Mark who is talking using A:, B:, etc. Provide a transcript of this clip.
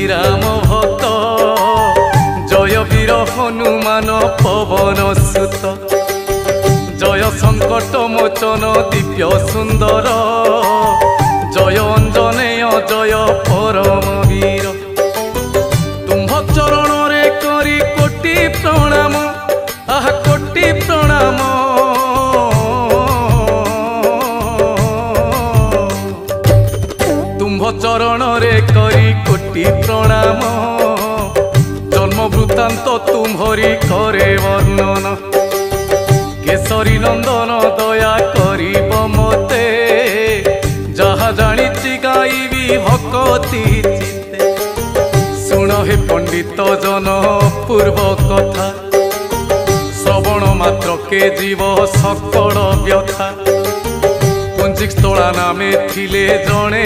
A: श्रीराम भक्त जय वीर हनुमान पवन सुत जय संकट मोचन दिव्य सुंदर जय अंजनेय जय परम वीर तुम्भ चरण रे करी कोटि प्रणाम आह कोटि प्रणाम तुम्भ चरण रे करी कोटि प्रणाम जन्म वृत्तांत तुम्हरी करे वर्णन केसरी नंदन दया करिब मते जहा जानिछि गाइबी भक्ति चित्ते सुन हे पंडित जन पूर्व कथा श्रवण मात्र के जीव सकल व्यथा पुंजिक स्थला नामे थिले जणे